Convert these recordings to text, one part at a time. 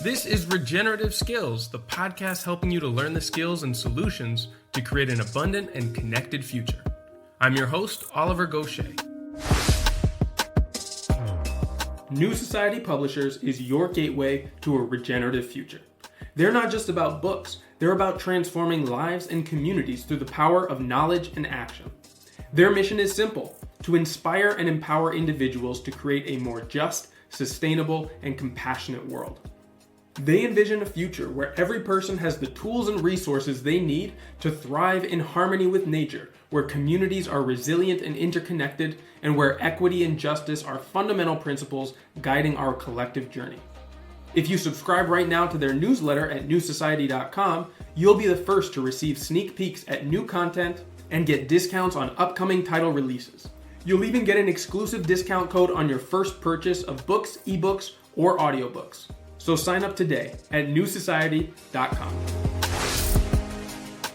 This is Regenerative Skills, the podcast helping you to learn the skills and solutions to create an abundant and connected future. I'm your host, Oliver Gaucher. New Society Publishers is your gateway to a regenerative future. They're not just about books, they're about transforming lives and communities through the power of knowledge and action. Their mission is simple: to inspire and empower individuals to create a more just, sustainable, and compassionate world. They envision a future where every person has the tools and resources they need to thrive in harmony with nature, where communities are resilient and interconnected, and where equity and justice are fundamental principles guiding our collective journey. If you subscribe right now to their newsletter at newsociety.com, you'll be the first to receive sneak peeks at new content and get discounts on upcoming title releases. You'll even get an exclusive discount code on your first purchase of books, ebooks, or audiobooks. So sign up today at newsociety.com.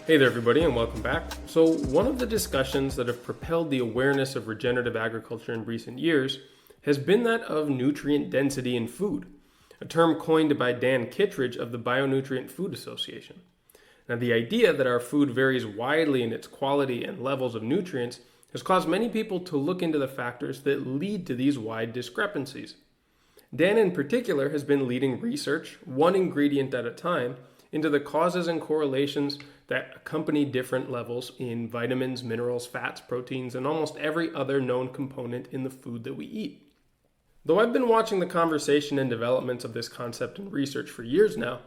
Hey there, everybody, and welcome back. So one of the discussions that have propelled the awareness of regenerative agriculture in recent years has been that of nutrient density in food, a term coined by Dan Kittredge of the Bionutrient Food Association. Now, the idea that our food varies widely in its quality and levels of nutrients has caused many people to look into the factors that lead to these wide discrepancies. Dan in particular has been leading research, one ingredient at a time, into the causes and correlations that accompany different levels in vitamins, minerals, fats, proteins, and almost every other known component in the food that we eat. Though I've been watching the conversation and developments of this concept in research for years now,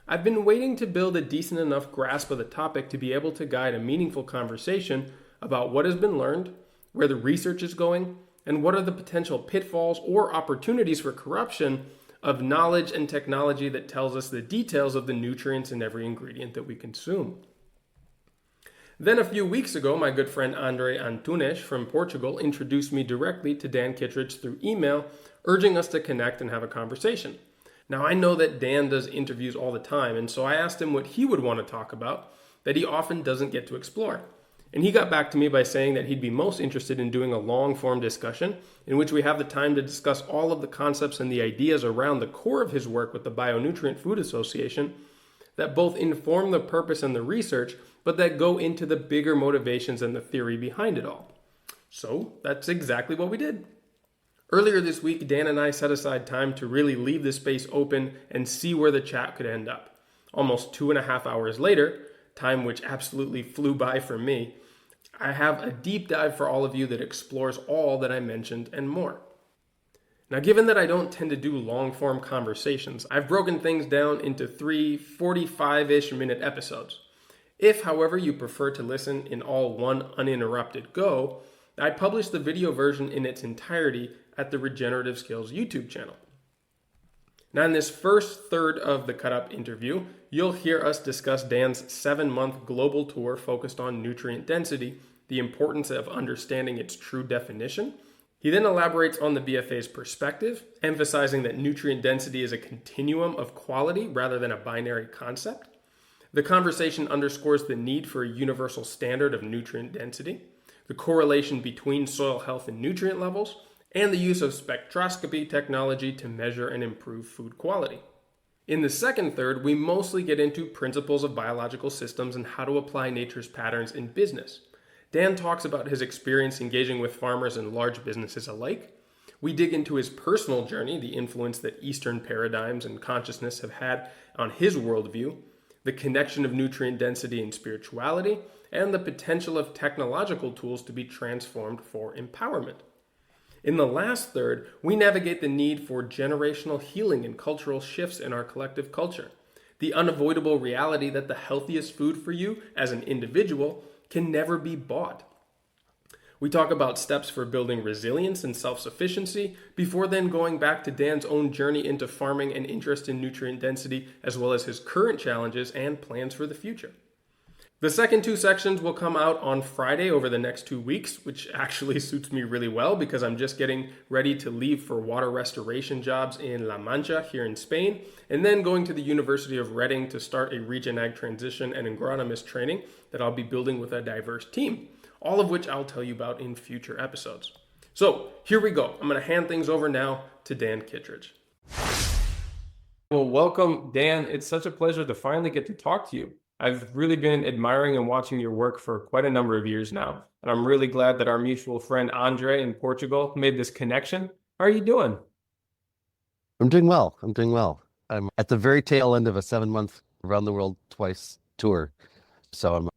I've been waiting to build a decent enough grasp of the topic to be able to guide a meaningful conversation about what has been learned, where the research is going, and what are the potential pitfalls or opportunities for corruption of knowledge and technology that tells us the details of the nutrients in every ingredient that we consume. Then a few weeks ago, my good friend Andre Antunes from Portugal introduced me directly to Dan Kittredge through email, urging us to connect and have a conversation. Now, I know that Dan does interviews all the time, and so I asked him what he would want to talk about that he often doesn't get to explore. And he got back to me by saying that he'd be most interested in doing a long-form discussion in which we have the time to discuss all of the concepts and the ideas around the core of his work with the Bionutrient Food Association that both inform the purpose and the research, but that go into the bigger motivations and the theory behind it all. So that's exactly what we did. Earlier this week, Dan and I set aside time to really leave the space open and see where the chat could end up. Almost 2.5 hours later, time which absolutely flew by for me, I have a deep dive for all of you that explores all that I mentioned and more. Now, given that I don't tend to do long-form conversations, I've broken things down into 3 45-ish minute episodes. If, however, you prefer to listen in all one uninterrupted go, I publish the video version in its entirety at the Regenerative Skills YouTube channel. Now, in this first third of the cut-up interview, you'll hear us discuss Dan's 7-month global tour focused on nutrient density, the importance of understanding its true definition. He then elaborates on the BFA's perspective, emphasizing that nutrient density is a continuum of quality rather than a binary concept. The conversation underscores the need for a universal standard of nutrient density, the correlation between soil health and nutrient levels, and the use of spectroscopy technology to measure and improve food quality. In the second third, we mostly get into principles of biological systems and how to apply nature's patterns in business. Dan talks about his experience engaging with farmers and large businesses alike. We dig into his personal journey, the influence that Eastern paradigms and consciousness have had on his worldview, the connection of nutrient density and spirituality, and the potential of technological tools to be transformed for empowerment. In the last third, we navigate the need for generational healing and cultural shifts in our collective culture, the unavoidable reality that the healthiest food for you as an individual can never be bought. We talk about steps for building resilience and self-sufficiency before then going back to Dan's own journey into farming and interest in nutrient density, as well as his current challenges and plans for the future. The second 2 sections will come out on Friday over the next 2 weeks, which actually suits me really well because I'm just getting ready to leave for water restoration jobs in La Mancha here in Spain, and then going to the University of Reading to start a Regen Ag transition and agronomist training that I'll be building with a diverse team, all of which I'll tell you about in future episodes. So here we go. I'm going to hand things over now to Dan Kittredge. Well, welcome, Dan. It's such a pleasure to finally get to talk to you. I've really been admiring and watching your work for quite a number of years now, and I'm really glad that our mutual friend Andre in Portugal made this connection. How are you doing? I'm doing well. I'm doing well. I'm at the very tail end of a 7 month around the world twice tour. So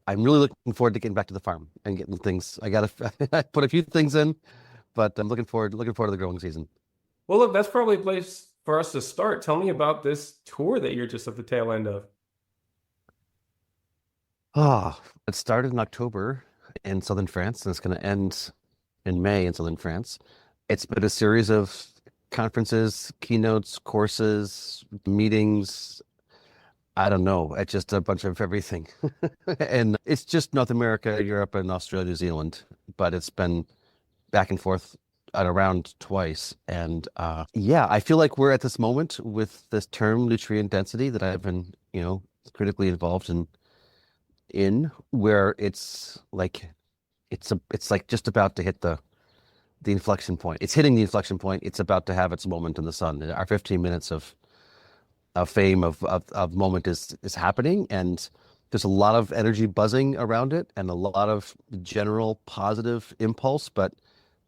I'm really looking forward to getting back to the farm and getting things. I gotta I put a few things in, but I'm looking forward to the growing season. Well, look, that's probably a place for us to start. Tell me about this tour that you're just at the tail end of. It started in October in southern France and it's gonna end in May in southern France. It's been a series of conferences, keynotes, courses, meetings. I don't know. It's just a bunch of everything. And it's just North America, Europe, and Australia, New Zealand. But it's been back and forth and around twice. And yeah, I feel like we're at this moment with this term nutrient density that I've been, critically involved in where it's like just about to hit the inflection point. It's hitting the inflection point. It's about to have its moment in the sun. Our 15 minutes of fame of moment is happening, and there's a lot of energy buzzing around it and a lot of general positive impulse, but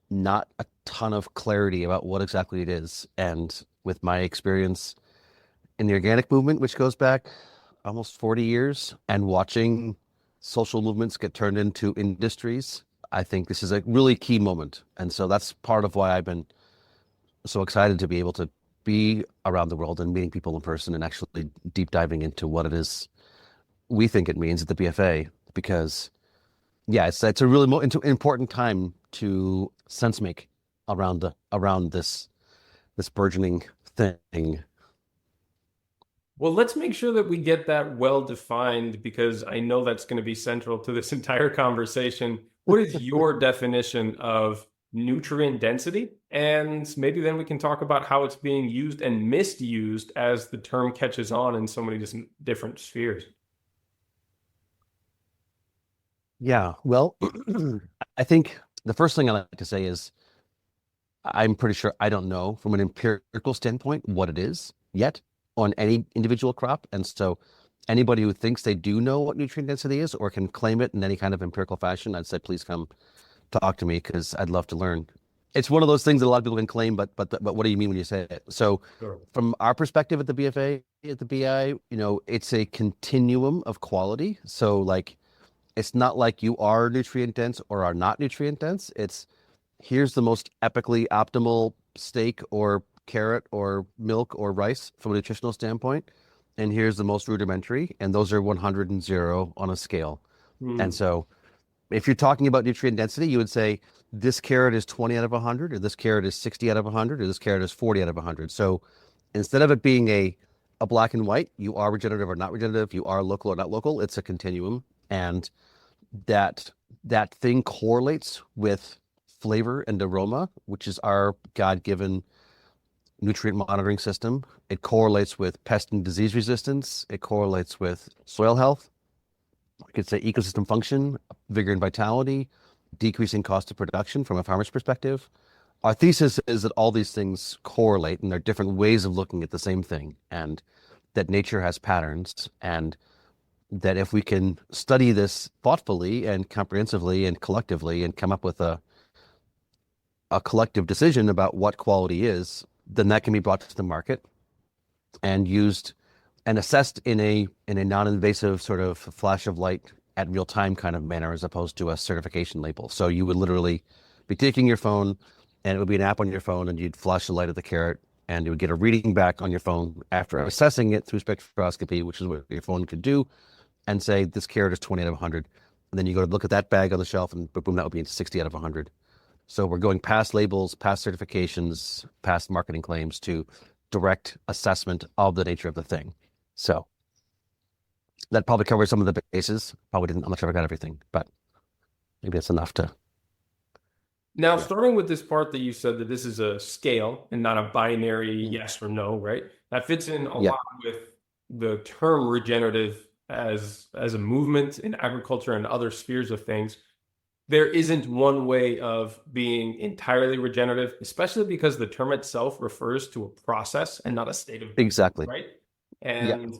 not a ton of clarity about what exactly it is. And with my experience in the organic movement, which goes back almost 40 years, and watching social movements get turned into industries, I think this is a really key moment. And so that's part of why I've been so excited to be able to be around the world and meeting people in person and actually deep diving into what it is we think it means at the BFA. Because yeah, it's a really important time to sense make around this burgeoning thing. Well, let's make sure that we get that well defined because I know that's going to be central to this entire conversation. What is your definition of nutrient density? And maybe then we can talk about how it's being used and misused as the term catches on in so many different spheres. Yeah, well, I think the first thing I like to say is I'm pretty sure I don't know from an empirical standpoint what it is yet on any individual crop. And so anybody who thinks they do know what nutrient density is or can claim it in any kind of empirical fashion, I'd say please come talk to me because I'd love to learn. It's one of those things that a lot of people can claim, but what do you mean when you say it? So Sure. from our perspective at the BFA, at the BI, it's a continuum of quality. So like it's not like you are nutrient dense or are not nutrient dense. It's here's the most epically optimal steak or carrot or milk or rice from a nutritional standpoint. And here's the most rudimentary. And those are 100 and 0 on a scale. And Hmm. so if you're talking about nutrient density, you would say this carrot is 20 out of 100, or this carrot is 60 out of 100, or this carrot is 40 out of 100. So instead of it being a black and white, you are regenerative or not regenerative, you are local or not local, it's a continuum. And that that thing correlates with flavor and aroma, which is our God-given nutrient monitoring system. It correlates with pest and disease resistance. It correlates with soil health. I could say ecosystem function, vigor and vitality, decreasing cost of production from a farmer's perspective. Our thesis is that all these things correlate and there are different ways of looking at the same thing, and that nature has patterns, and that if we can study this thoughtfully and comprehensively and collectively and come up with a collective decision about what quality is, then that can be brought to the market and used and assessed in a non-invasive sort of flash of light at real time kind of manner as opposed to a certification label. So you would literally be taking your phone and it would be an app on your phone and you'd flash the light of the carrot and you would get a reading back on your phone after assessing it through spectroscopy, which is what your phone could do, and say this carrot is 20 out of 100. And then you go to look at that bag on the shelf and boom, that would be 60 out of 100. So we're going past labels, past certifications, past marketing claims to direct assessment of the nature of the thing. So that probably covers some of the bases. Probably didn't, I'm not sure I got everything, but maybe that's enough to, Now, yeah. starting with this part that you said that this is a scale and not a binary Mm. yes or no, right? That fits in a Yeah. lot with the term regenerative as a movement in agriculture and other spheres of things. there isn't one way of being entirely regenerative, especially because the term itself refers to a process and not a state of being, Exactly. right? Yeah. And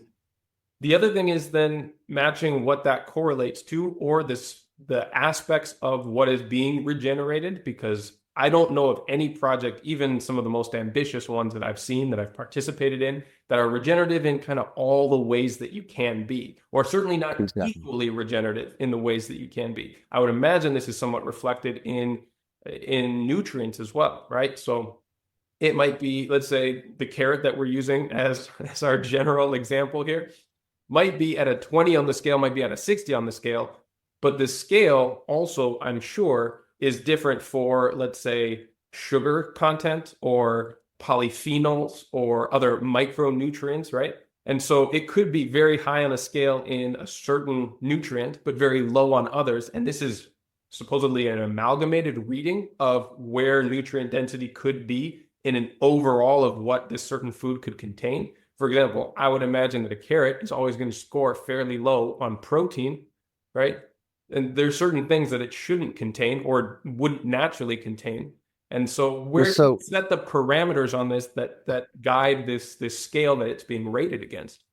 the other thing is then matching what that correlates to, or the aspects of what is being regenerated, because I don't know of any project, even some of the most ambitious ones that I've seen that I've participated in, that are regenerative in kind of all the ways that you can be, or certainly not Exactly. equally regenerative in the ways that you can be. I would imagine this is somewhat reflected in nutrients as well, right? So it might be, let's say, the carrot that we're using as our general example here might be at a 20 on the scale, might be at a 60 on the scale, but the scale also, I'm sure, is different for, let's say, sugar content or polyphenols or other micronutrients, right? And so it could be very high on a scale in a certain nutrient, but very low on others. And this is supposedly an amalgamated reading of where nutrient density could be in an overall of what this certain food could contain. For example, I would imagine that a carrot is always going to score fairly low on protein, right? And there's certain things that it shouldn't contain or wouldn't naturally contain. And so Well, where do you so set the parameters on this that guide this scale that it's being rated against?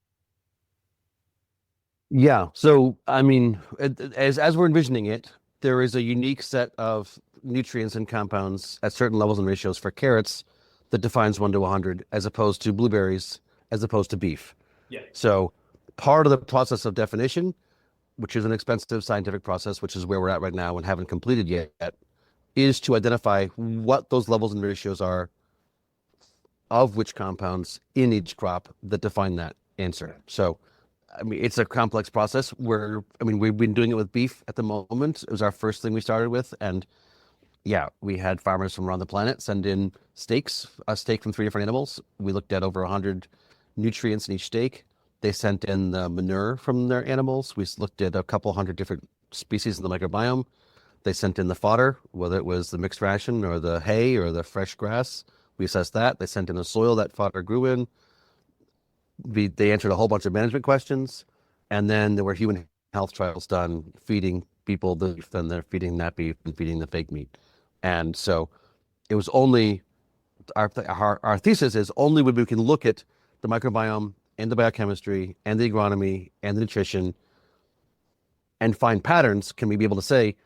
yeah. So I mean, as we're envisioning it, there is a unique set of nutrients and compounds at certain levels and ratios for carrots that defines 1 to 100, as opposed to blueberries, as opposed to beef. Yeah. So part of the process of definition, which is an expensive scientific process, which is where we're at right now and haven't completed yet, is to identify what those levels and ratios are of which compounds in each crop that define that answer. So, I mean, it's a complex process where, I mean, we've been doing it with beef at the moment. It was our first thing we started with. And yeah, we had farmers from around the planet send in steaks, a steak from 3 different animals. We looked at over 100 nutrients in each steak. They sent in the manure from their animals. We looked at a couple hundred different species in the microbiome. They sent in the fodder, whether it was the mixed ration or the hay or the fresh grass. We assessed that. They sent in the soil that fodder grew in. They answered a whole bunch of management questions. And then there were human health trials done, feeding people the beef, and they're feeding that beef and feeding the fake meat. And so it was only our thesis is only when we can look at the microbiome and the biochemistry and the agronomy and the nutrition and find patterns can we be able to say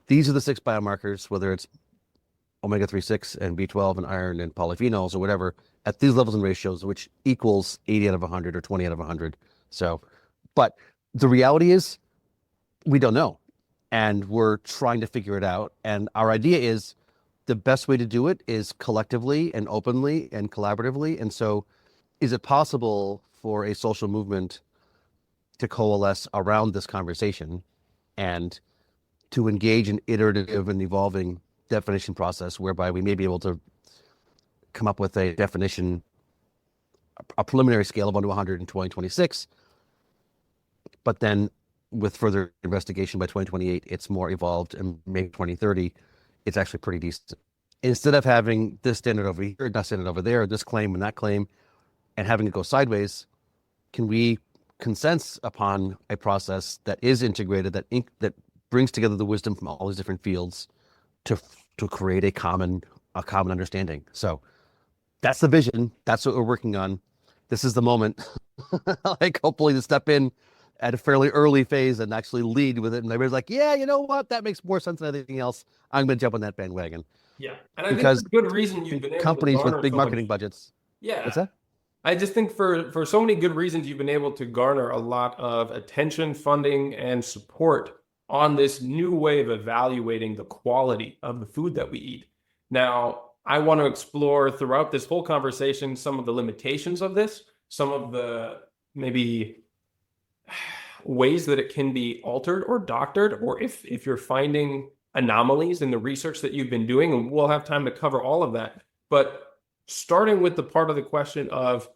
these are the 6 biomarkers, whether it's omega-3 6 and B12 and iron and polyphenols or whatever, at these levels and ratios, which equals 80 out of 100 or 20 out of 100. So, but the reality is we don't know. And we're trying to figure it out. And our idea is the best way to do it is collectively and openly and collaboratively. And so is it possible for a social movement to coalesce around this conversation and to engage in iterative and evolving definition process whereby we may be able to come up with a definition, a preliminary scale of 1 to 100 in 2026, but then with further investigation by 2028, it's more evolved, and maybe 2030, it's actually pretty decent. Instead of having this standard over here, that standard over there, this claim and that claim, and having it go sideways, can we consensus upon a process that is integrated, that brings together the wisdom from all these different fields to create a common understanding? So that's the vision. That's what we're working on. This is the moment, like hopefully to step in at a fairly early phase and actually lead with it. And everybody's like, yeah, you know what? That makes more sense than anything else. I'm going to jump on that bandwagon. Yeah. And I think for Because good reason you've been able to companies with garner big so marketing much. budgets. Yeah. What's that? I just think for so many good reasons, you've been able to garner a lot of attention, funding, and support on this new way of evaluating the quality of the food that we eat. Now, I want to explore throughout this whole conversation some of the limitations of this, some of the maybe ways that it can be altered or doctored, or if you're finding anomalies in the research that you've been doing, and we'll have time to cover all of that. But starting with the part of the question of,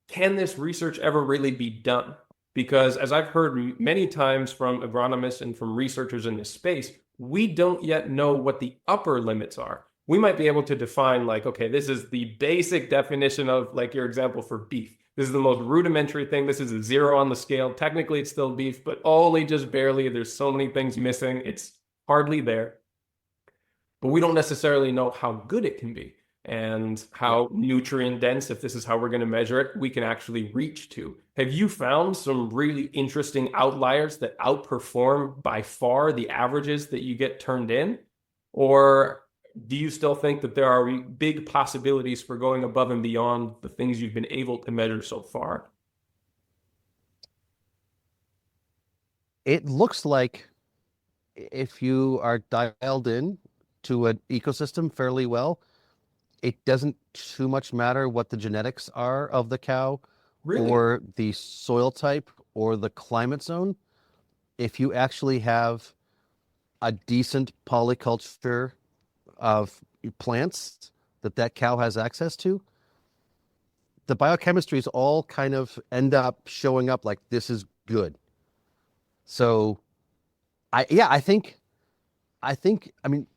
can this research ever really be done? Because as I've heard many times from agronomists and from researchers in this space, we don't yet know what the upper limits are. We might be able to define like, okay, this is the basic definition of, like your example for beef. This is the most rudimentary thing. This is a 0 on the scale. Technically, it's still beef, but only just barely. There's so many things missing. It's hardly there, but we don't necessarily know how good it can be and how nutrient dense, if this is how we're going to measure it, we can actually reach to. Have you found some really interesting outliers that outperform by far the averages that you get turned in? Or do you still think that there are big possibilities for going above and beyond the things you've been able to measure so far? It looks like if you are dialed in to an ecosystem fairly well, it doesn't too much matter what the genetics are of the cow Really? or the soil type or the climate zone. If you actually have a decent polyculture of plants that cow has access to, the biochemistries all kind of end up showing up like this is good. So I think, I mean,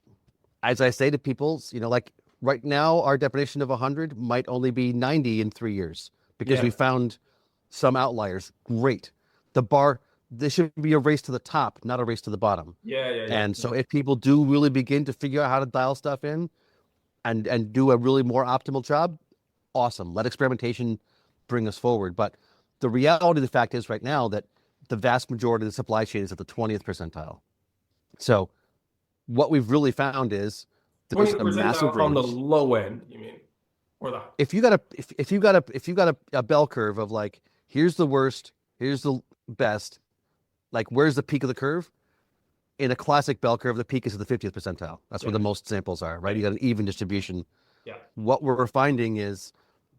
as I say to people, like right now, our definition of 100 might only be 90 in 3 years because we found some outliers. Great. This should be a race to the top, not a race to the bottom. And so if people do really begin to figure out how to dial stuff in and do a really more optimal job, awesome. Let experimentation bring us forward. But the reality of the fact is right now that the vast majority of the supply chain is at the 20th percentile. So what we've really found is there's a massive range on the low end, you mean? Or the if you got a bell curve of like, here's the worst, here's the best, like where's the peak of the curve? In a classic bell curve, the peak is at the 50th percentile. That's where the most samples are, right? You got an even distribution. Yeah. What we're finding is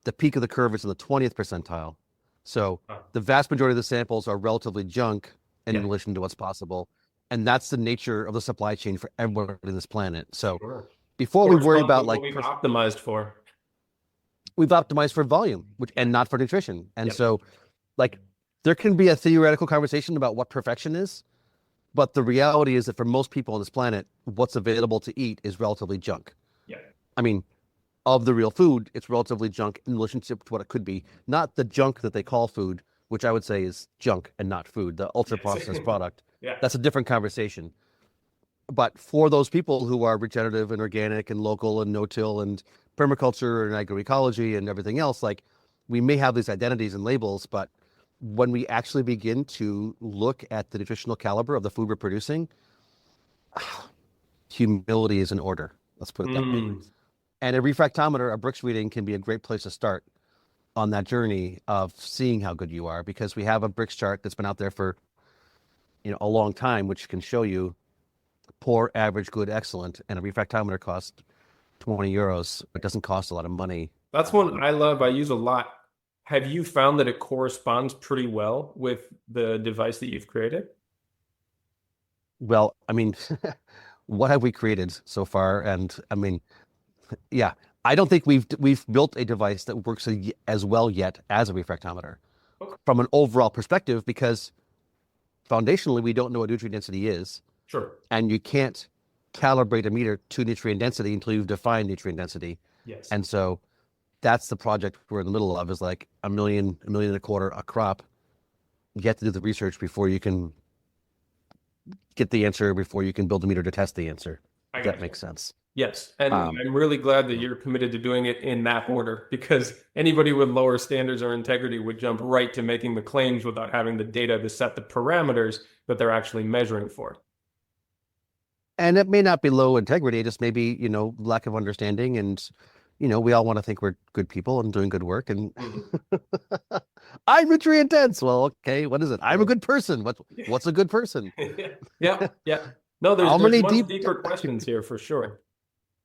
the peak of the curve is in the 20th percentile. So the vast majority of the samples are relatively junk in relation to what's possible. And that's the nature of the supply chain for everyone on this planet. So before we worry about like we've optimized for, we've optimized for volume, and not for nutrition. And so like there can be a theoretical conversation about what perfection is, but the reality is that for most people on this planet, what's available to eat is relatively junk. Yeah. I mean, of the real food, it's relatively junk in relationship to what it could be, not the junk that they call food, which I would say is junk and not food, the ultra processed product. That's a different conversation. But for those people who are regenerative and organic and local and no-till and permaculture and agroecology and everything else, like we may have these identities and labels, but when we actually begin to look at the nutritional caliber of the food we're producing, humility is in order. Let's put it that way. And a refractometer, a Brix reading, can be a great place to start on that journey of seeing how good you are, because we have a Brix chart that's been out there for a long time, which can show you poor, average, good, excellent, and a refractometer costs 20 euros. It doesn't cost a lot of money. That's one I love. I use a lot. Have you found that it corresponds pretty well with the device that you've created? Well, I mean, what have we created so far? And I mean, yeah, I don't think we've built a device that works as well yet as a refractometer from an overall perspective, because foundationally we don't know what nutrient density is. Sure. And you can't calibrate a meter to nutrient density until you've defined nutrient density. Yes. And so that's the project we're in the middle of, is like $1 million, $1.25 million a crop. You have to do the research before you can get the answer, before you can build a meter to test the answer. If that makes sense. Yes. And I'm really glad that you're committed to doing it in that order, because anybody with lower standards or integrity would jump right to making the claims without having the data to set the parameters that they're actually measuring for. And it may not be low integrity, it just may be, lack of understanding. And, we all want to think we're good people and doing good work. And I'm nutrient dense. Well, okay, what is it? I'm a good person. What's a good person? Yeah. No, there's much deeper questions here for sure.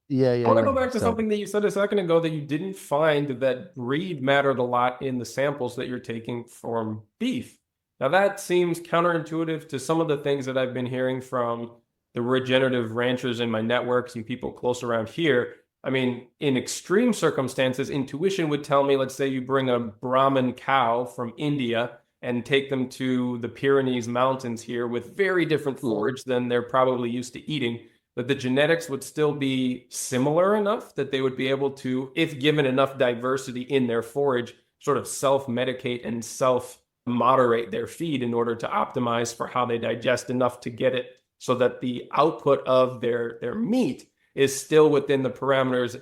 Yeah. I want to go back to something that you said a second ago, that you didn't find that breed mattered a lot in the samples that you're taking from beef. Now that seems counterintuitive to some of the things that I've been hearing from the regenerative ranchers in my networks and people close around here. I mean, in extreme circumstances, intuition would tell me, let's say you bring a Brahman cow from India and take them to the Pyrenees Mountains here with very different forage than they're probably used to eating, that the genetics would still be similar enough that they would be able to, if given enough diversity in their forage, sort of self-medicate and self-moderate their feed in order to optimize for how they digest enough to get it so that the output of their meat is still within the parameters,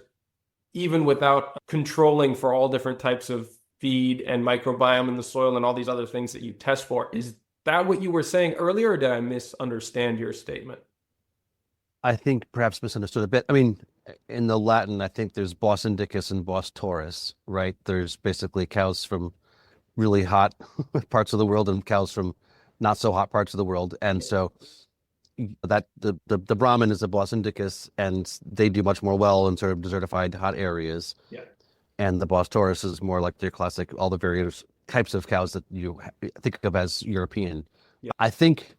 even without controlling for all different types of feed and microbiome in the soil and all these other things that you test for. Is that what you were saying earlier, or did I misunderstand your statement? I think perhaps misunderstood a bit. I mean, in the Latin, I think there's Bos Indicus and Bos Taurus, right? There's basically cows from really hot parts of the world and cows from not so hot parts of the world. And so that the Brahmin is a Bos Indicus, and they do much more well in sort of desertified hot areas. Yeah. And the Bos Taurus is more like their classic, all the various types of cows that you think of as European. Yeah. I think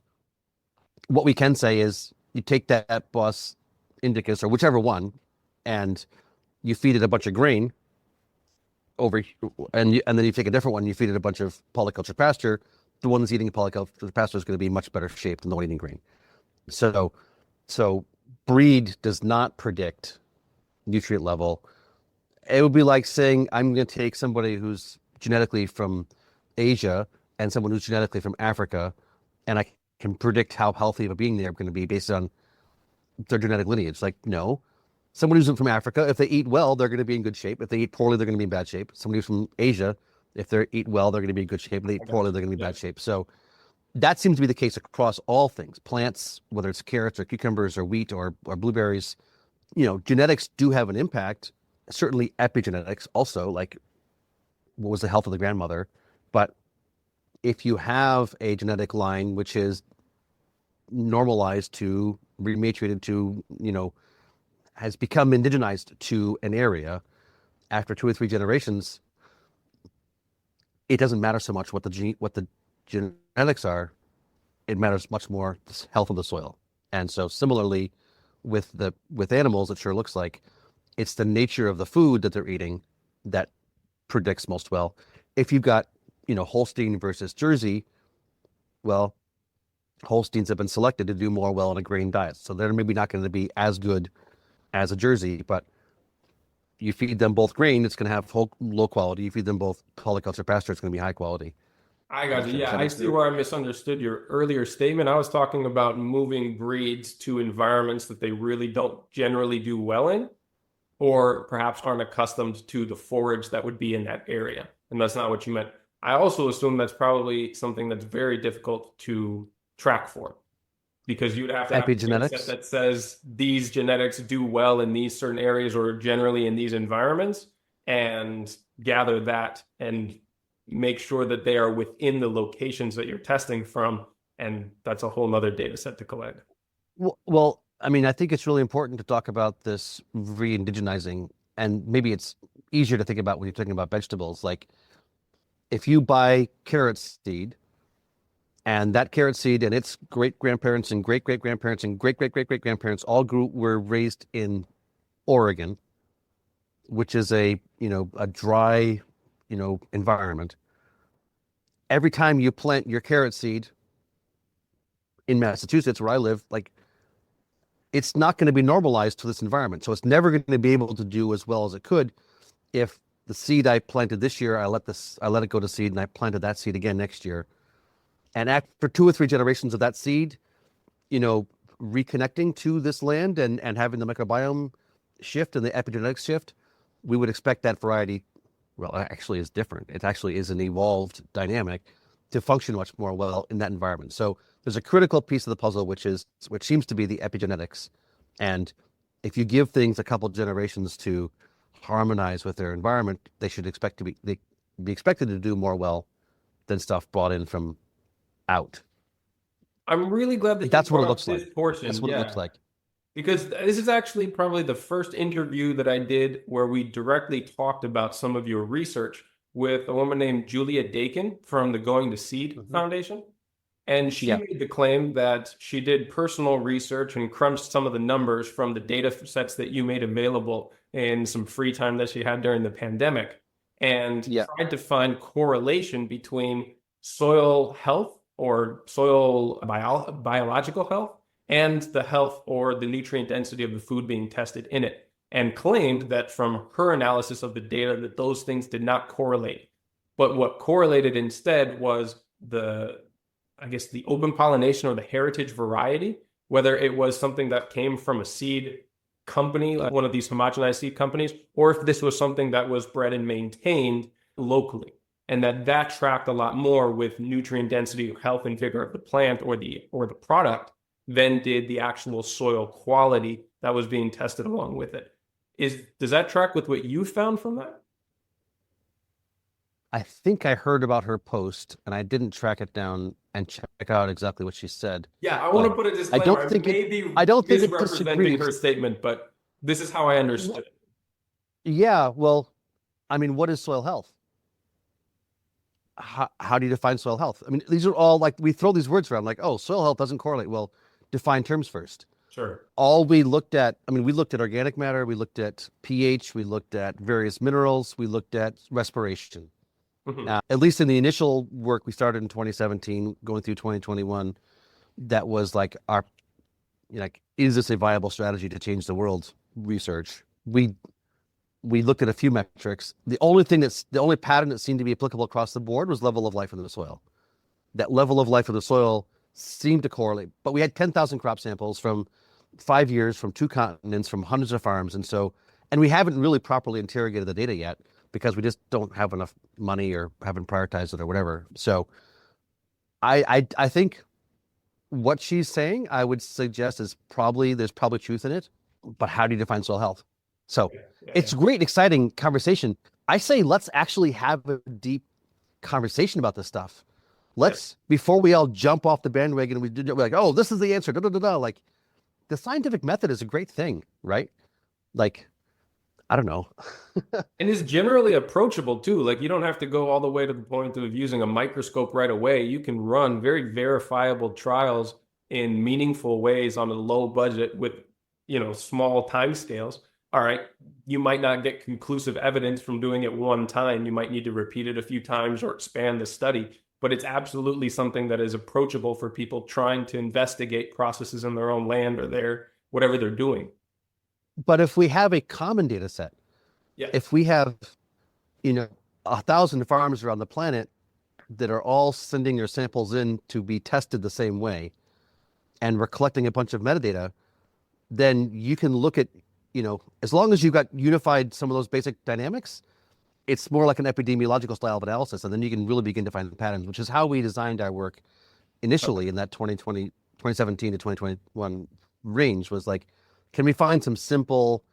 what we can say is you take that Bos Indicus or whichever one, and you feed it a bunch of grain and then you take a different one, you feed it a bunch of polyculture pasture. The one that's eating polyculture pasture is going to be much better shape than the one eating grain. So breed does not predict nutrient level. It would be like saying I'm going to take somebody who's genetically from Asia and someone who's genetically from Africa, and I can predict how healthy of a being they're going to be based on their genetic lineage. Like, no. Someone who's from Africa, if they eat well, they're going to be in good shape. If they eat poorly, they're going to be in bad shape. Somebody who's from Asia, if they eat well, they're going to be in good shape. If they eat poorly, they're going to be in bad shape. So that seems to be the case across all things. Plants, whether it's carrots or cucumbers or wheat or blueberries, genetics do have an impact. Certainly epigenetics also, like what was the health of the grandmother. But if you have a genetic line which is normalized to, rematriated to, has become indigenized to an area after 2 or 3 generations, it doesn't matter so much what the genetics are. It matters much more the health of the soil. And so similarly with animals, it sure looks like it's the nature of the food that they're eating that predicts most well. If you've got, Holstein versus Jersey, well, Holsteins have been selected to do more well in a grain diet. So they're maybe not going to be as good as a Jersey, but you feed them both grain, it's going to have low quality. You feed them both polyculture pasture, it's going to be high quality. I got you. Yeah, I see where I misunderstood your earlier statement. I was talking about moving breeds to environments that they really don't generally do well in, or perhaps aren't accustomed to the forage that would be in that area. And that's not what you meant. I also assume that's probably something that's very difficult to track for, because you'd have to have Epigenetics? a set that says these genetics do well in these certain areas or generally in these environments, and gather that and make sure that they are within the locations that you're testing from. And that's a whole nother data set to collect. Well, I mean, I think it's really important to talk about this re-indigenizing, and maybe it's easier to think about when you're talking about vegetables. Like if you buy carrot seed, and that carrot seed and its great-grandparents and great-great-grandparents and great-great-great-great-grandparents all were raised in Oregon, which is a dry, environment. Every time you plant your carrot seed in Massachusetts, where I live, like it's not going to be normalized to this environment. So it's never going to be able to do as well as it could if the seed I planted this year, I let it go to seed and I planted that seed again next year. And after 2 or 3 generations of that seed, reconnecting to this land and having the microbiome shift and the epigenetics shift, we would expect that variety, well, it actually is different. It actually is an evolved dynamic to function much more well in that environment. So there's a critical piece of the puzzle, which seems to be the epigenetics. And if you give things a couple generations to harmonize with their environment, they should be expected to do more well than stuff brought in from out. I'm really glad that That's you what it brought looks up this like. portion. That's what it looks like. Because this is actually probably the first interview that I did where we directly talked about some of your research with a woman named Julia Dakin from the Going to Seed Foundation. And she made the claim that she did personal research and crunched some of the numbers from the data sets that you made available in some free time that she had during the pandemic, and tried to find correlation between soil health or soil biological health and the health or the nutrient density of the food being tested in it, and claimed that from her analysis of the data that those things did not correlate. But what correlated instead was the open pollination or the heritage variety whether it was something that came from a seed company, like one of these homogenized seed companies, or if this was something that was bred and maintained locally. And that tracked a lot more with nutrient density, health and vigor of the plant or the product than did the actual soil quality that was being tested along with it. Does that track with what you found from that? I think I heard about her post, and I didn't track it down and check out exactly what she said. Yeah, I want to But put a I disclaimer. don't think I don't think it Misrepresenting her disagrees. statement, but this is how I understood it. Yeah, well, I mean, what is soil health? How do you define soil health? I mean, these are all like we throw these words around like, oh, soil health doesn't correlate. Well, define terms first. Sure. All we looked at, I mean, we looked at organic matter, we looked at pH, we looked at various minerals, we looked at respiration. Mhm. At least in the initial work we started in 2017, going through 2021, that was like our, you know, like, is this a viable strategy to change the world research? We looked at a few metrics. The only pattern that seemed to be applicable across the board was level of life in the soil. That level of life of the soil seemed to correlate, but we had 10,000 crop samples from 5 years, from 2 continents, from hundreds of farms. And we haven't really properly interrogated the data yet because we just don't have enough money or haven't prioritized it or whatever. So I think what she's saying, I would suggest there's probably truth in it, but how do you define soil health? So it's Yeah. great, exciting conversation. I say let's actually have a deep conversation about this stuff. Let's before we all jump off the bandwagon, we're like, oh, this is the answer. Da, da, da, da. Like the scientific method is a great thing, right? Like, I don't know. And it's generally approachable too. Like you don't have to go all the way to the point of using a microscope right away. You can run very verifiable trials in meaningful ways on a low budget with, small time scales. All right, you might not get conclusive evidence from doing it one time. You might need to repeat it a few times or expand the study, but it's absolutely something that is approachable for people trying to investigate processes in their own land or whatever they're doing. But if we have a common data set, Yeah. if we have, 1,000 farms around the planet that are all sending their samples in to be tested the same way, and we're collecting a bunch of metadata, then you can look at, as long as you've got unified some of those basic dynamics, it's more like an epidemiological style of analysis. And then you can really begin to find patterns, which is how we designed our work initially in that 2017 to 2021 range was like, can we find some simple,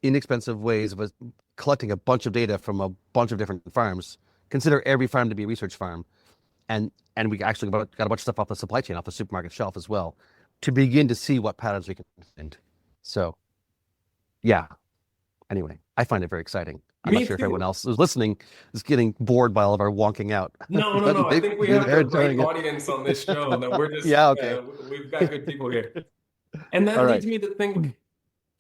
inexpensive ways of collecting a bunch of data from a bunch of different farms? Consider every farm to be a research farm. And we actually got a bunch of stuff off the supply chain, off the supermarket shelf as well, to begin to see what patterns we can find. So, yeah. Anyway, I find it very exciting. I'm Me not sure if too. everyone else who's listening is getting bored by all of our wonking out. No. I think we have they're the right enjoying it. audience on this show. That we're just Yeah, okay. we've got good people here. And All that right. leads me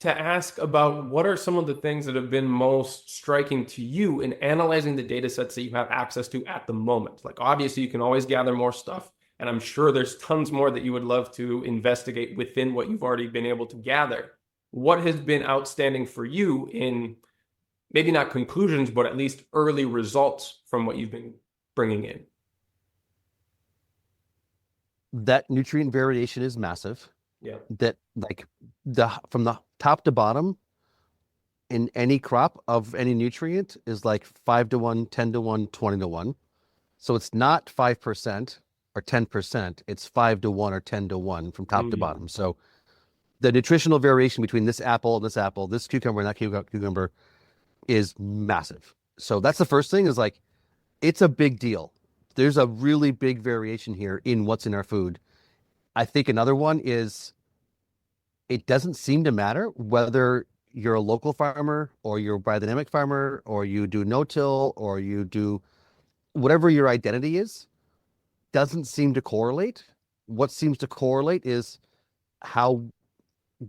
to ask about what are some of the things that have been most striking to you in analyzing the data sets that you have access to at the moment. Like obviously you can always gather more stuff, and I'm sure there's tons more that you would love to investigate within what you've already been able to gather. What has been outstanding for you in maybe not conclusions, but at least early results from what you've been bringing in? That nutrient variation is massive. Yeah. That like from the top to bottom in any crop of any nutrient is like 5 to 1, 10 to 1, 20 to 1. So it's not 5% or 10%. It's 5 to 1 or 10 to 1 from top to bottom. So the nutritional variation between this apple and this apple, this cucumber and that cucumber is massive. So that's the first thing is like, it's a big deal. There's a really big variation here in what's in our food. I think another one is it doesn't seem to matter whether you're a local farmer or you're a biodynamic farmer or you do no-till or you do whatever your identity is, doesn't seem to correlate. What seems to correlate is how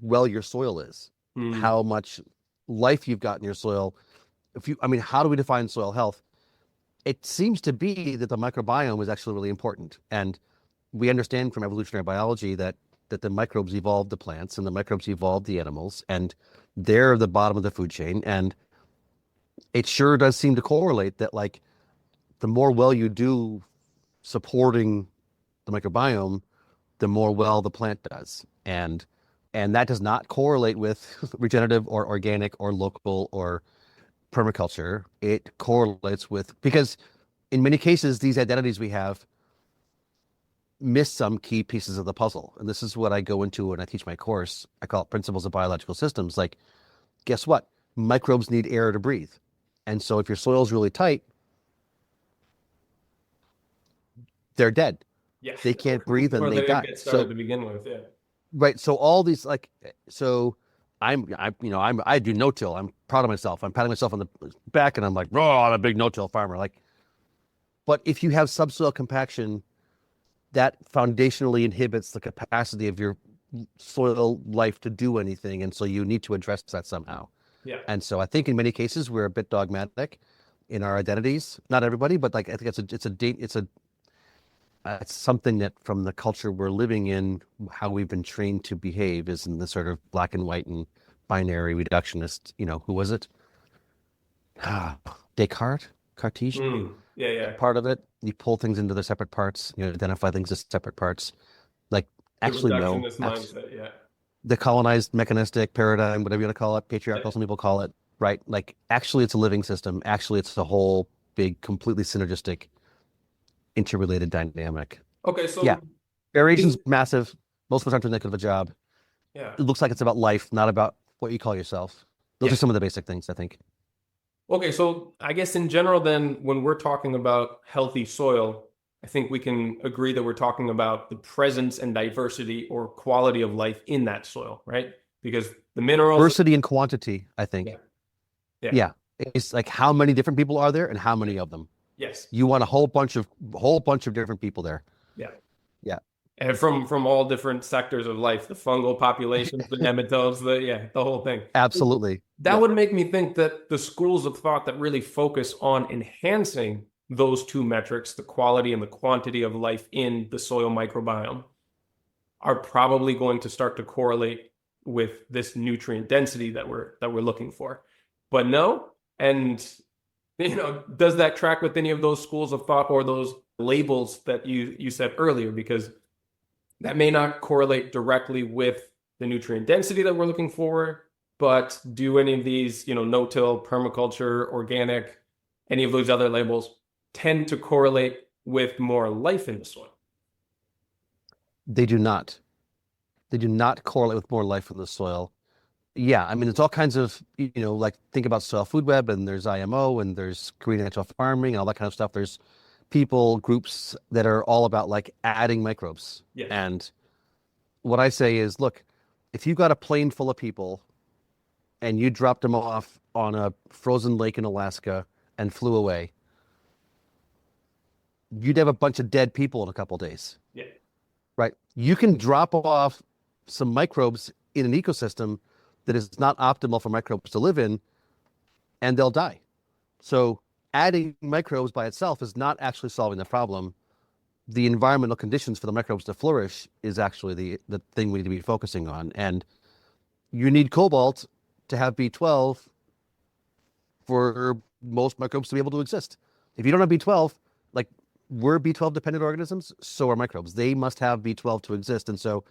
well your soil is, how much life you've got in your soil. How do we define soil health? It seems to be that the microbiome is actually really important. And we understand from evolutionary biology that the microbes evolved the plants and the microbes evolved the animals, and they're the bottom of the food chain. And it sure does seem to correlate that like the more well you do supporting the microbiome, the more well the plant does. And that does not correlate with regenerative or organic or local or permaculture. It correlates with, because in many cases, these identities we have miss some key pieces of the puzzle. And this is what I go into when I teach my course. I call it Principles of Biological Systems. Like, guess what? Microbes need air to breathe. And so if your soil's really tight, they're dead. Yeah. They can't breathe and Or they they die. get started to begin with, yeah. Right. So all these, like, so I do no-till. I'm proud of myself. I'm patting myself on the back and I'm like, oh, I'm a big no-till farmer. Like, but if you have subsoil compaction, that foundationally inhibits the capacity of your soil life to do anything. And so you need to address that somehow. Yeah. And so I think in many cases we're a bit dogmatic in our identities. Not everybody, but like I think it's something that from the culture we're living in, how we've been trained to behave is in the sort of black and white and binary reductionist, who was it? Descartes, Cartesian Yeah. part of it. You pull things into their separate parts, you identify things as separate parts. Like actually no. Reductionist mindset, yeah. The colonized mechanistic paradigm, whatever you want to call it, patriarchal, some people call it, right? Like actually it's a living system. Actually it's a whole big, completely synergistic, interrelated dynamic. Okay, so yeah, variation's massive. Most of us aren't doing that good of a job. Yeah. It looks like it's about life, not about what you call yourself. Those are some of the basic things, I think. Okay, so I guess in general then, when we're talking about healthy soil, I think we can agree that we're talking about the presence and diversity or quality of life in that soil, right? Because the minerals... Diversity and quantity, I think. Yeah. It's like how many different people are there and how many of them. Yes. You want a whole bunch of different people there. Yeah. Yeah. And from all different sectors of life, the fungal populations, the nematodes, the whole thing. Absolutely. That would make me think that the schools of thought that really focus on enhancing those two metrics, the quality and the quantity of life in the soil microbiome, are probably going to start to correlate with this nutrient density that we're looking for. But no, and does that track with any of those schools of thought or those labels that you said earlier? Because that may not correlate directly with the nutrient density that we're looking for, but do any of these, no-till, permaculture, organic, any of those other labels tend to correlate with more life in the soil? They do not. They do not correlate with more life in the soil. Yeah, I mean, it's all kinds of, like think about Soil Food Web, and there's IMO, and there's Green Natural Farming, and all that kind of stuff. There's people, groups that are all about like adding microbes. Yes. And what I say is, look, if you got a plane full of people and you dropped them off on a frozen lake in Alaska and flew away, you'd have a bunch of dead people in a couple of days. Yeah. Right? You can drop off some microbes in an ecosystem that is not optimal for microbes to live in, and they'll die. So adding microbes by itself is not actually solving the problem. The environmental conditions for the microbes to flourish is actually the thing we need to be focusing on. And you need cobalt to have B12 for most microbes to be able to exist. If you don't have B12, like we're B12 dependent organisms, so are microbes. They must have B12 to exist. And so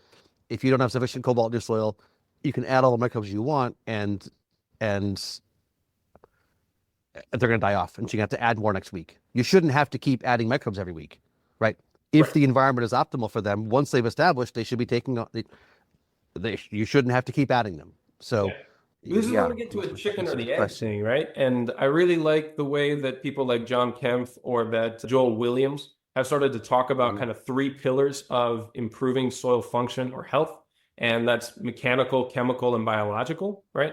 if you don't have sufficient cobalt in your soil, you can add all the microbes you want and they're going to die off, and so you have to add more next week. You shouldn't have to keep adding microbes every week, right? If the environment is optimal for them, once they've established, they should be taking. You shouldn't have to keep adding them. So this is where we get to a chicken or the egg thing, right? And I really like the way that people like John Kempf or that Joel Williams have started to talk about kind of three pillars of improving soil function or health, and that's mechanical, chemical, and biological, right?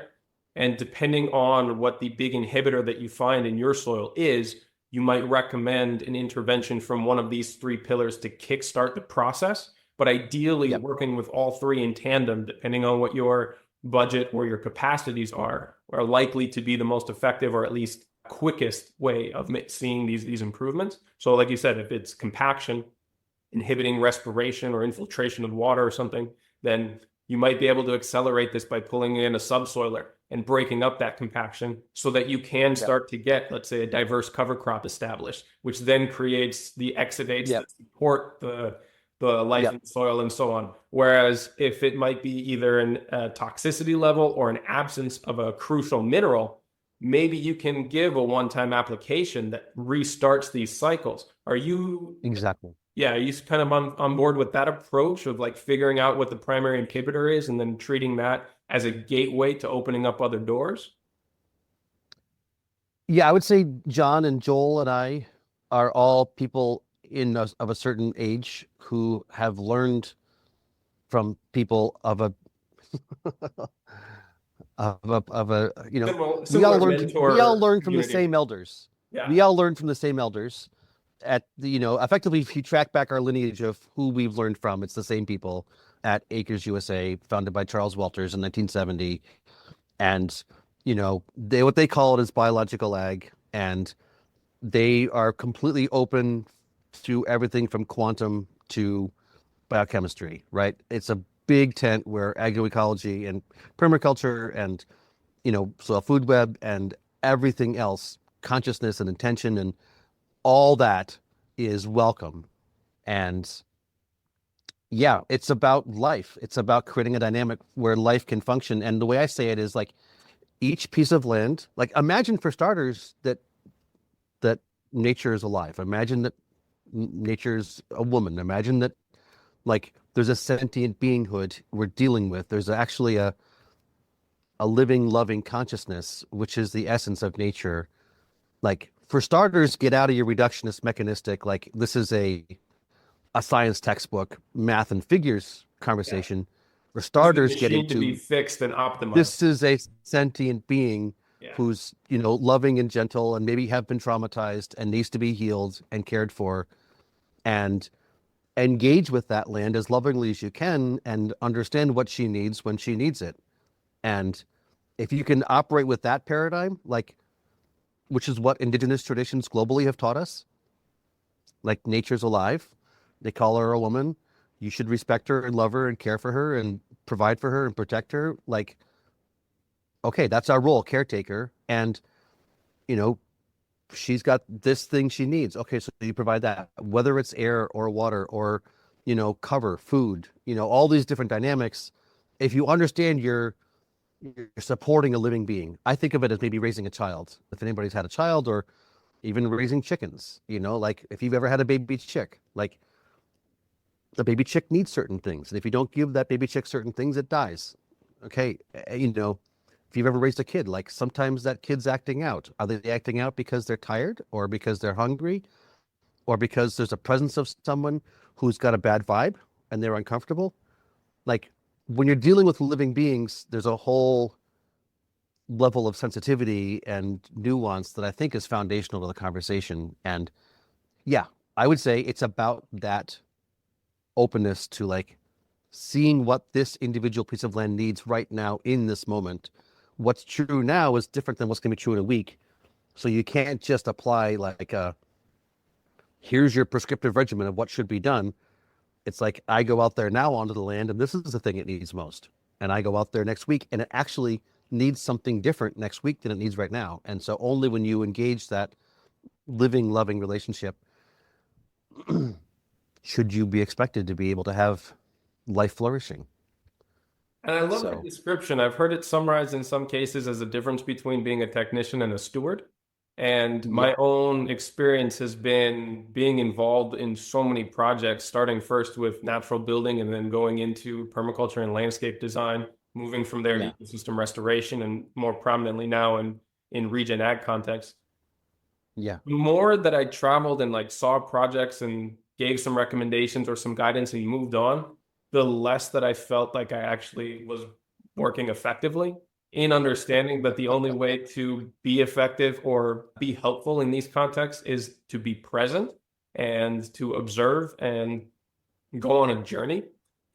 And depending on what the big inhibitor that you find in your soil is, you might recommend an intervention from one of these three pillars to kickstart the process. But ideally, working with all three in tandem, depending on what your budget or your capacities are likely to be the most effective or at least quickest way of seeing these improvements. So like you said, if it's compaction, inhibiting respiration or infiltration of water or something, then you might be able to accelerate this by pulling in a subsoiler and breaking up that compaction so that you can start to get, let's say, a diverse cover crop established, which then creates the exudates that support the the life Yep. in the soil and so on. Whereas if it might be either a toxicity level or an absence of a crucial mineral, maybe you can give a one-time application that restarts these cycles. Are you, Exactly. yeah, are you kind of on board with that approach of like figuring out what the primary inhibitor is and then treating that as a gateway to opening up other doors? Yeah, I would say John and Joel and I are all people of a certain age who have learned from people of a Similar, we all similar learned mentor from the community. same elders. Yeah. We all learned from the same elders at the, effectively, if you track back our lineage of who we've learned from, it's the same people at Acres USA, founded by Charles Walters in 1970. And, what they call it is biological ag. And they are completely open to everything from quantum to biochemistry, right? It's a big tent where agroecology and permaculture and, so a food web and everything else, consciousness and intention and all that is welcome. And yeah, it's about life. It's about creating a dynamic where life can function. And the way I say it is like each piece of land, like imagine for starters that nature is alive. Imagine that nature's a woman. Imagine that like there's a sentient beinghood we're dealing with. There's actually a living, loving consciousness, which is the essence of nature. Like for starters, get out of your reductionist mechanistic, like this is a science textbook, math and figures conversation. For starters, get Machine to be into fixed and optimized. this is a sentient being Yeah. who's, loving and gentle and maybe have been traumatized and needs to be healed and cared for, and engage with that land as lovingly as you can and understand what she needs when she needs it. And if you can operate with that paradigm, like, which is what indigenous traditions globally have taught us, like nature's alive, they call her a woman, you should respect her and love her and care for her and provide for her and protect her. Like, okay, that's our role, caretaker. And, you know, she's got this thing she needs. Okay, so you provide that, whether it's air or water or, cover, food, all these different dynamics. If you understand you're supporting a living being. I think of it as maybe raising a child. If anybody's had a child or even raising chickens, like if you've ever had a baby chick, like the baby chick needs certain things. And if you don't give that baby chick certain things, it dies. Okay. If you've ever raised a kid, like sometimes that kid's acting out. Are they acting out because they're tired or because they're hungry or because there's a presence of someone who's got a bad vibe and they're uncomfortable? Like when you're dealing with living beings, there's a whole level of sensitivity and nuance that I think is foundational to the conversation. And yeah, I would say it's about that openness to like seeing what this individual piece of land needs right now in this moment. What's true now is different than what's going to be true in a week. So you can't just apply like here's your prescriptive regimen of what should be done. It's like I go out there now onto the land and this is the thing it needs most. And I go out there next week and it actually needs something different next week than it needs right now. And so only when you engage that living, loving relationship should you be expected to be able to have life flourishing. And I love that description. I've heard it summarized in some cases as a difference between being a technician and a steward. And my own experience has been being involved in so many projects, starting first with natural building and then going into permaculture and landscape design, moving from there to ecosystem restoration and more prominently now in regen ag context. Yeah. The more that I traveled and like saw projects and gave some recommendations or some guidance and moved on, the less that I felt like I actually was working effectively in understanding that the only way to be effective or be helpful in these contexts is to be present and to observe and go on a journey.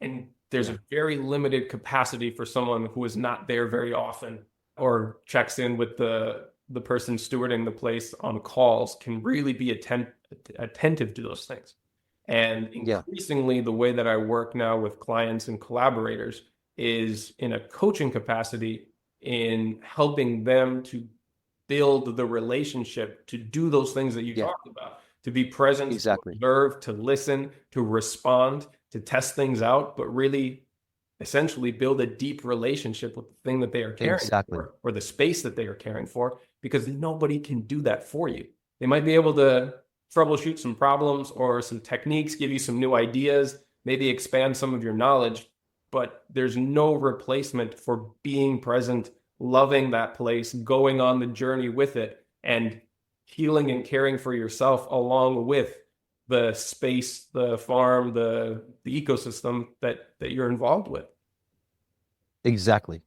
And there's a very limited capacity for someone who is not there very often or checks in with the person stewarding the place on calls can really be attentive to those things. And increasingly, the way that I work now with clients and collaborators is in a coaching capacity in helping them to build the relationship, to do those things that you talked about, to be present, to observe, to listen, to respond, to test things out, but really essentially build a deep relationship with the thing that they are caring Exactly. for, or the space that they are caring for, because nobody can do that for you. They might be able to troubleshoot some problems or some techniques, give you some new ideas, maybe expand some of your knowledge, but there's no replacement for being present, loving that place, going on the journey with it, and healing and caring for yourself along with the space, the farm, the ecosystem that you're involved with. Exactly.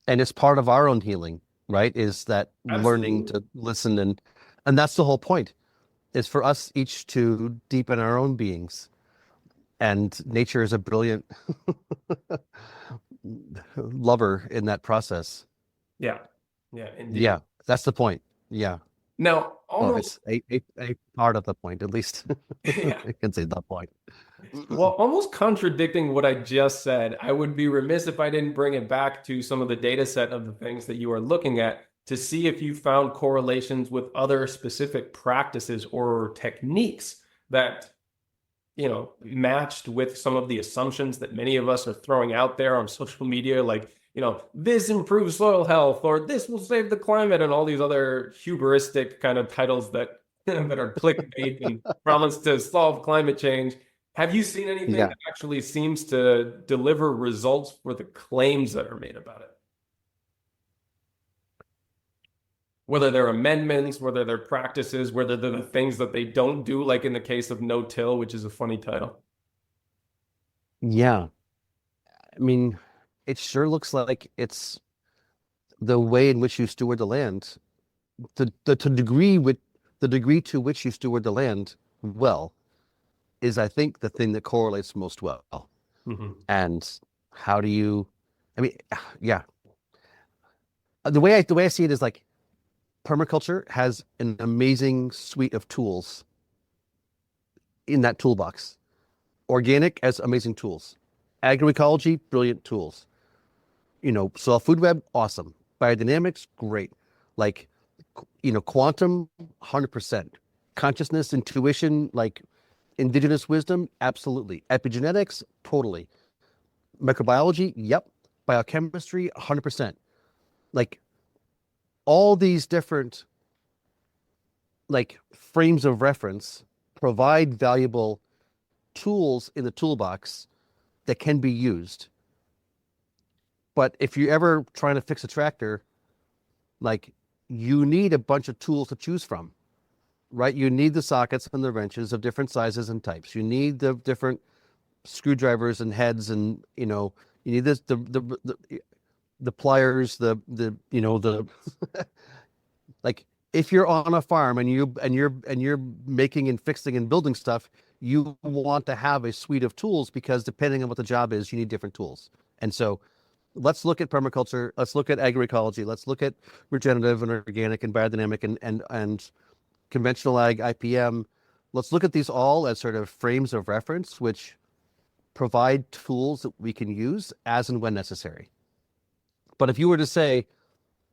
And it's part of our own healing, right? Is that learning to listen, and that's the whole point, is for us each to deepen our own beings. And nature is a brilliant lover in that process. Yeah. Yeah, indeed. Yeah, that's the point. Yeah. Now, Well, almost it's a part of the point, at least. yeah. I can say the point. Well, almost contradicting what I just said, I would be remiss if I didn't bring it back to some of the data set of the things that you are looking at to see if you found correlations with other specific practices or techniques that, matched with some of the assumptions that many of us are throwing out there on social media, like, this improves soil health, or this will save the climate, and all these other hubristic kind of titles that that are clickbait and promise to solve climate change. Have you seen anything Yeah. that actually seems to deliver results for the claims that are made about it? Whether they're amendments, whether they're practices, whether they're the things that they don't do, like in the case of no-till, which is a funny title. Yeah. I mean, it sure looks like it's the way in which you steward the land. The degree to which you steward the land well is, I think, the thing that correlates most well. Mm-hmm. And how do you, I mean, yeah. The way I see it is like permaculture has an amazing suite of tools in that toolbox. Organic has amazing tools. Agroecology, brilliant tools. Soil food web, awesome. Biodynamics, great. Like, quantum, 100%. Consciousness, intuition, like indigenous wisdom, absolutely. Epigenetics, totally. Microbiology, yep. Biochemistry, 100%. Like, all these different frames of reference provide valuable tools in the toolbox that can be used. But if you're ever trying to fix a tractor, you need a bunch of tools to choose from, right? You need the sockets and the wrenches of different sizes and types. You need the different screwdrivers and heads, and you need the pliers, the like, if you're on a farm and you're making and fixing and building stuff, you want to have a suite of tools, because depending on what the job is, you need different tools. And so let's look at permaculture, let's look at agroecology, let's look at regenerative and organic and biodynamic and conventional ag, IPM. Let's look at these all as sort of frames of reference, which provide tools that we can use as and when necessary. But if you were to say,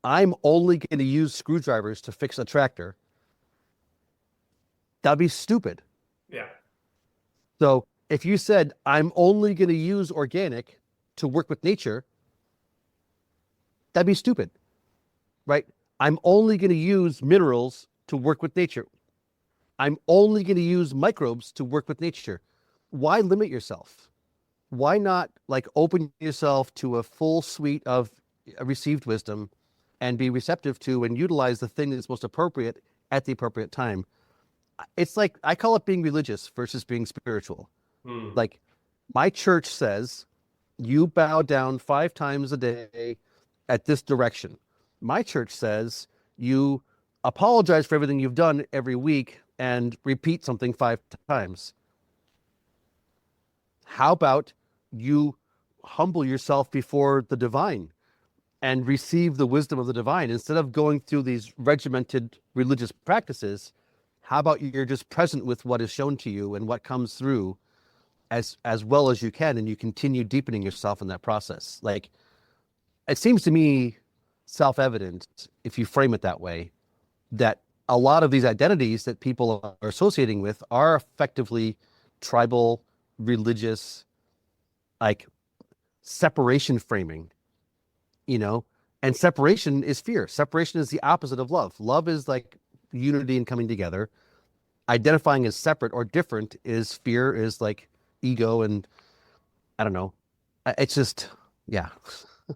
I'm only going to use screwdrivers to fix a tractor, that'd be stupid. Yeah. So if you said, I'm only going to use organic to work with nature, that'd be stupid, right? I'm only going to use minerals to work with nature. I'm only going to use microbes to work with nature. Why limit yourself? Why not open yourself to a full suite of received wisdom and be receptive to and utilize the thing that's most appropriate at the appropriate time? It's like, I call it being religious versus being spiritual. Like, my church says you bow down 5 times a day at this direction. My church says you apologize for everything you've done every week and repeat something 5 times. How about you humble yourself before the divine and receive the wisdom of the divine instead of going through these regimented religious practices? How about you're just present with what is shown to you and what comes through as well as you can, and you continue deepening yourself in that process? Like, it seems to me self-evident, if you frame it that way, that a lot of these identities that people are associating with are effectively tribal, religious, like separation framing, you know, and separation is fear. Separation is the opposite of love. Love is like unity and coming together. Identifying as separate or different is fear, is like ego, and I don't know. It's just, yeah.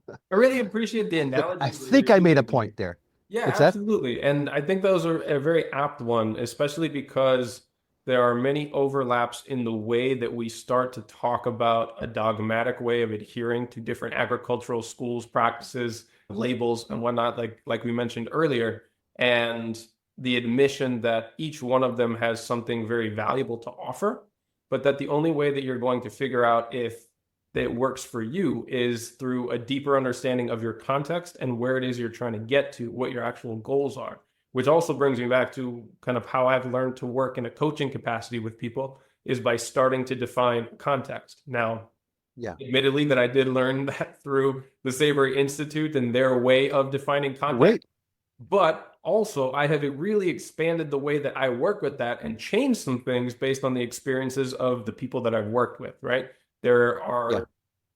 I really appreciate the I analogy that you're think I made a using point here. there. Yeah, What's that? absolutely. And I think those are a very apt one, especially because there are many overlaps in the way that we start to talk about a dogmatic way of adhering to different agricultural schools, practices, labels, and whatnot, like we mentioned earlier, and the admission that each one of them has something very valuable to offer, but that the only way that you're going to figure out if that works for you is through a deeper understanding of your context and where it is you're trying to get to, what your actual goals are. Which also brings me back to kind of how I've learned to work in a coaching capacity with people is by starting to define context. Now, Yeah. admittedly, that I did learn that through the Savory Institute and their way of defining context, Great. but also I have really expanded the way that I work with that and changed some things based on the experiences of the people that I've worked with, right? There Yeah. are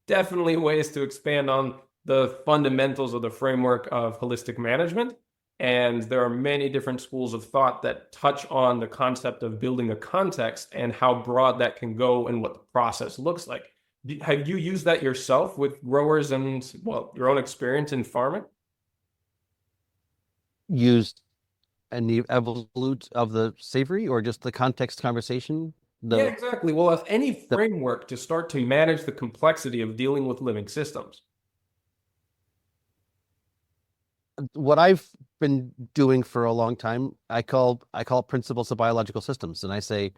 definitely ways to expand on the fundamentals of the framework of holistic management. And there are many different schools of thought that touch on the concept of building a context and how broad that can go and what the process looks like. Have you used that yourself with growers and, well, your own experience in farming? Used and the evolute of the savory, or just the context conversation? Yeah, The exactly. Well, if any the framework to start to manage the complexity of dealing with living systems. what I've been doing for a long time, I call principles of biological systems. And I say,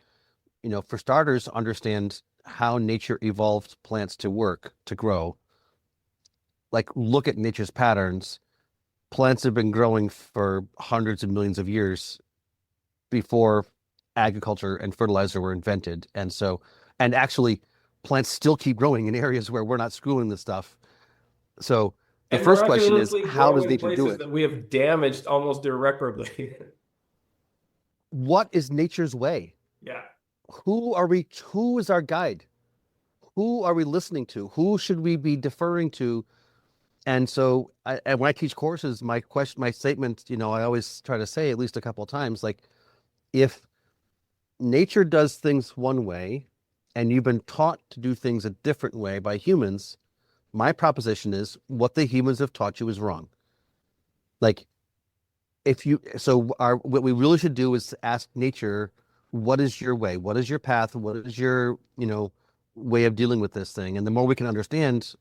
for starters, understand how nature evolved plants to work, to grow. Like, look at nature's patterns. Plants have been growing for hundreds of millions of years before agriculture and fertilizer were invented. And actually, plants still keep growing in areas where we're not screwing this stuff. So the And first question is, miraculously how grow does in nature do places it? that we have damaged almost irreparably. What is nature's way? Yeah. Who is our guide? Who are we listening to? Who should we be deferring to? And so and when I teach courses, my statement, I always try to say at least a couple of times, like, if nature does things one way and you've been taught to do things a different way by humans, my proposition is what the humans have taught you is wrong. Like, what we really should do is ask nature, what is your way? What is your path? What is your, way of dealing with this thing? And the more we can understand,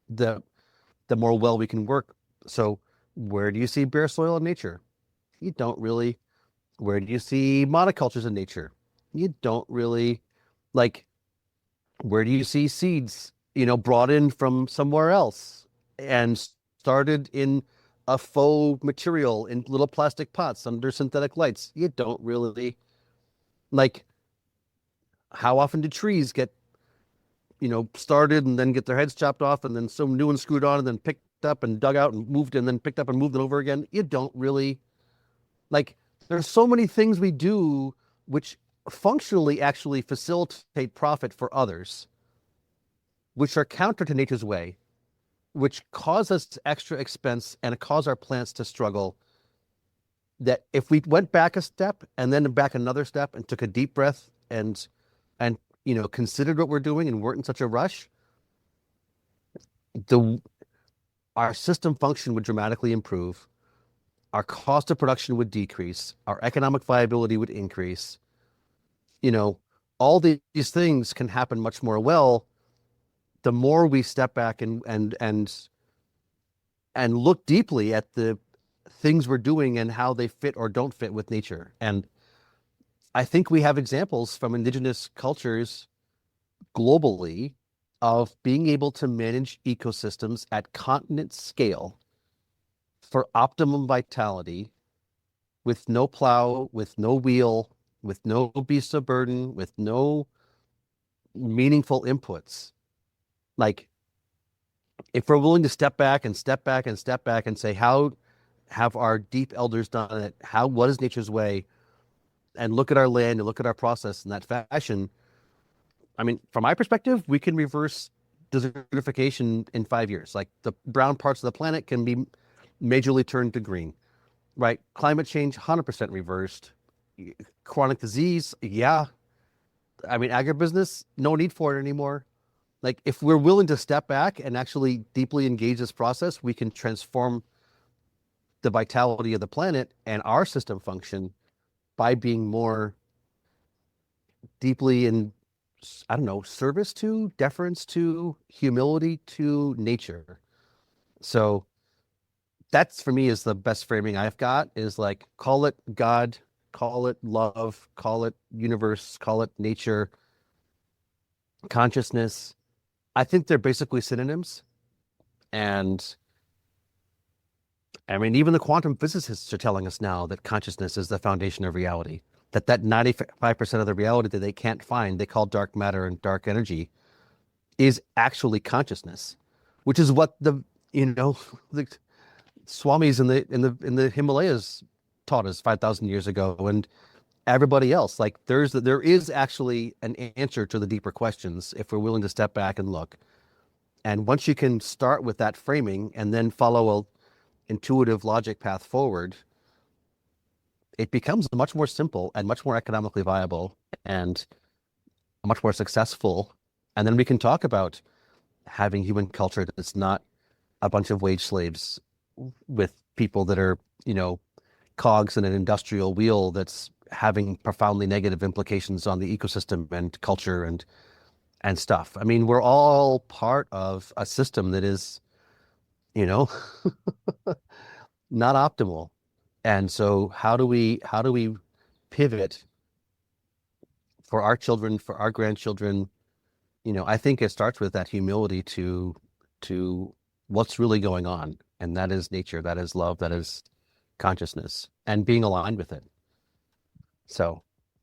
the more well we can work. So where do you see bare soil in nature? You don't really. Where do you see monocultures in nature? You don't really. Like, where do you see seeds, brought in from somewhere else and started in a faux material in little plastic pots under synthetic lights? You don't really. Like, how often do trees get, started and then get their heads chopped off and then some new ones screwed on and then picked up and dug out and moved and then picked up and moved it over again? You don't really. Like, there's so many things we do which functionally actually facilitate profit for others, which are counter to nature's way, which cause us extra expense and cause our plants to struggle. That if we went back a step and then back another step and took a deep breath and considered what we're doing and weren't in such a rush, the our system function would dramatically improve. Our cost of production would decrease. Our economic viability would increase. All these things can happen much more well the more we step back and look deeply at the things we're doing and how they fit or don't fit with nature. And I think we have examples from indigenous cultures globally of being able to manage ecosystems at continent scale for optimum vitality, with no plow, with no wheel, with no beast of burden, with no meaningful inputs. Like, if we're willing to step back and step back and step back and say, how have our deep elders done it? What is nature's way? And look at our land and look at our process in that fashion, I mean, from my perspective, we can reverse desertification in 5 years. Like the brown parts of the planet can be majorly turned to green, right? Climate change, 100% reversed. Chronic disease, yeah. I mean, agribusiness, no need for it anymore. Like if we're willing to step back and actually deeply engage this process, we can transform the vitality of the planet and our system function by being more deeply in, I don't know, service to, deference to, humility to nature. So that's for me is the best framing I've got, is like, call it God, call it love, call it universe, call it nature, consciousness. I think they're basically synonyms. And I mean, even the quantum physicists are telling us now that consciousness is the foundation of reality, that 95% of the reality that they can't find, they call dark matter and dark energy, is actually consciousness, which is what the swamis in the Himalayas taught us 5,000 years ago, and everybody else. Like there is actually an answer to the deeper questions if we're willing to step back and look. And once you can start with that framing and then follow a intuitive logic path forward, it becomes much more simple and much more economically viable and much more successful. And then we can talk about having human culture that's not a bunch of wage slaves with people that are, cogs in an industrial wheel that's having profoundly negative implications on the ecosystem and culture and stuff. I mean, we're all part of a system that is, not optimal. And so how do we pivot for our children, for our grandchildren? I think it starts with that humility to what's really going on. And that is nature, that is love, that is consciousness, and being aligned with it. So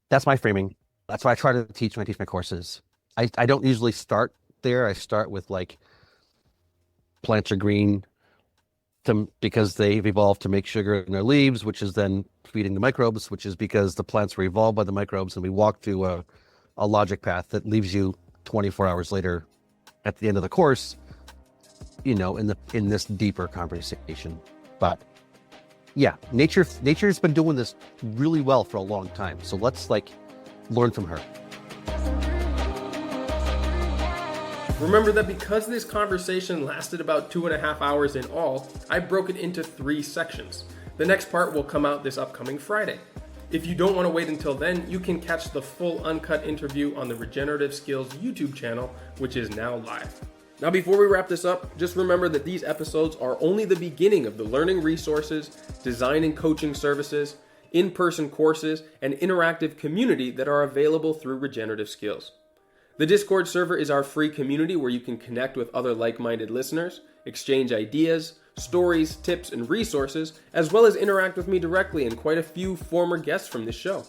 that's my framing. That's why I try to teach when I teach my courses. I don't usually start there. I start with like plants are green because they've evolved to make sugar in their leaves, which is then feeding the microbes, which is because the plants were evolved by the microbes, and we walk through a logic path that leaves you 24 hours later at the end of the course, in this deeper conversation. But yeah, nature's been doing this really well for a long time. So let's learn from her. Remember that because this conversation lasted about 2.5 hours in all, I broke it into 3 sections. The next part will come out this upcoming Friday. If you don't want to wait until then, you can catch the full uncut interview on the Regenerative Skills YouTube channel, which is now live. Now, before we wrap this up, just remember that these episodes are only the beginning of the learning resources, design and coaching services, in-person courses, and interactive community that are available through Regenerative Skills. The Discord server is our free community where you can connect with other like-minded listeners, exchange ideas, stories, tips, and resources, as well as interact with me directly and quite a few former guests from this show.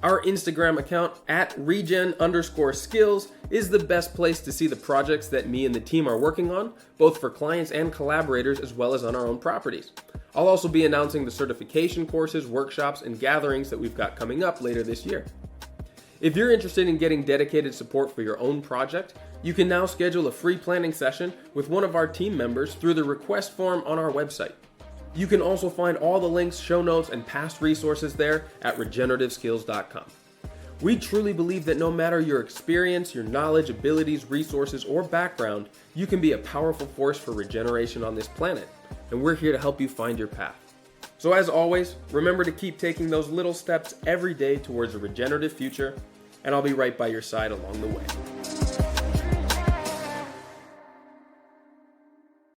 Our Instagram account @regen_skills is the best place to see the projects that me and the team are working on, both for clients and collaborators, as well as on our own properties. I'll also be announcing the certification courses, workshops, and gatherings that we've got coming up later this year. If you're interested in getting dedicated support for your own project, you can now schedule a free planning session with one of our team members through the request form on our website. You can also find all the links, show notes, and past resources there at regenerativeskills.com. We truly believe that no matter your experience, your knowledge, abilities, resources, or background, you can be a powerful force for regeneration on this planet, and we're here to help you find your path. So as always, remember to keep taking those little steps every day towards a regenerative future, and I'll be right by your side along the way.